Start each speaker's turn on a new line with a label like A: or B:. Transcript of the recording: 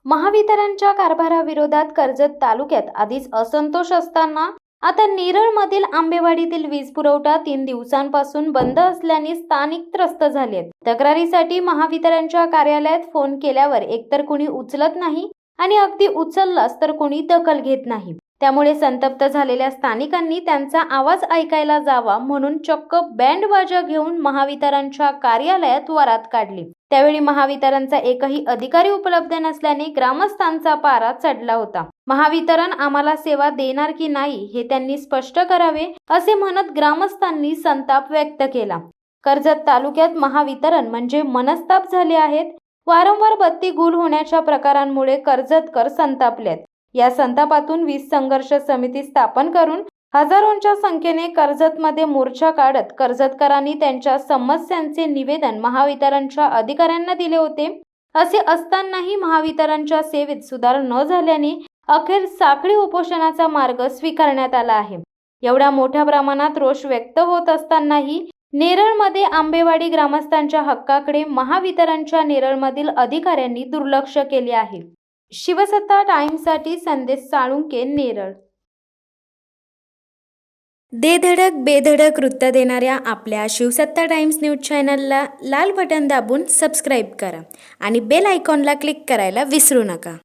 A: महावितरणच्या कारभाराविरोधात कर्जत तालुक्यात आधीच असंतोष असताना आता नेरळमधील आंबेवाडीतील वीज पुरवठा 3 दिवसांपासून बंद असल्याने स्थानिक त्रस्त झालेत। तक्रारीसाठी महावितरणच्या कार्यालयात फोन केल्यावर एकतर कोणी उचलत नाही आणि अगदी उचललास तर कोणी दखल घेत नाही। त्यामुळे संतप्त झालेल्या स्थानिकांनी त्यांचा आवाज ऐकायला जावा म्हणून चक्क बँड बाजा घेऊन महावितरणच्या कार्यालयात वरात काढली। त्यावेळी महावितरणचा एकही अधिकारी उपलब्ध नसल्याने ग्रामस्थांचा पारा चढला होता। महावितरण आम्हाला सेवा देणार की नाही हे त्यांनी स्पष्ट करावे असे म्हणत ग्रामस्थांनी संताप व्यक्त केला। कर्जत तालुक्यात महावितरण म्हणजे मनस्ताप झाले आहेत। वारंवार बत्ती गुल होण्याच्या प्रकारांमुळे कर्जतकर संतापलेत। या संतापातून वीज संघर्ष समिती स्थापन करून हजारोंच्या संख्येने कर्जतमध्ये मोर्चा काढत कर्जतकरांनी त्यांच्या समस्यांचे निवेदन महावितरणच्या अधिकाऱ्यांना दिले होते। असे असतानाही महावितरणच्या सेवेत सुधार न झाल्याने अखेर साखळी उपोषणाचा मार्ग स्वीकारण्यात आला आहे। एवढ्या मोठ्या प्रमाणात रोष व्यक्त होत असतानाही नेरळमध्ये आंबेवाडी ग्रामस्थांच्या हक्काकडे महावितरणच्या नेरळमधील अधिकाऱ्यांनी दुर्लक्ष केले आहे। शिवसत्ता टाइम्ससाठी संदेश साळुंके, नेरळ। दे धडक बेधडक वृत्त देणाऱ्या आपल्या शिवसत्ता टाइम्स न्यूज चॅनलला लाल बटन दाबून सबस्क्राईब करा आणि बेल आयकॉनला क्लिक करायला विसरू नका।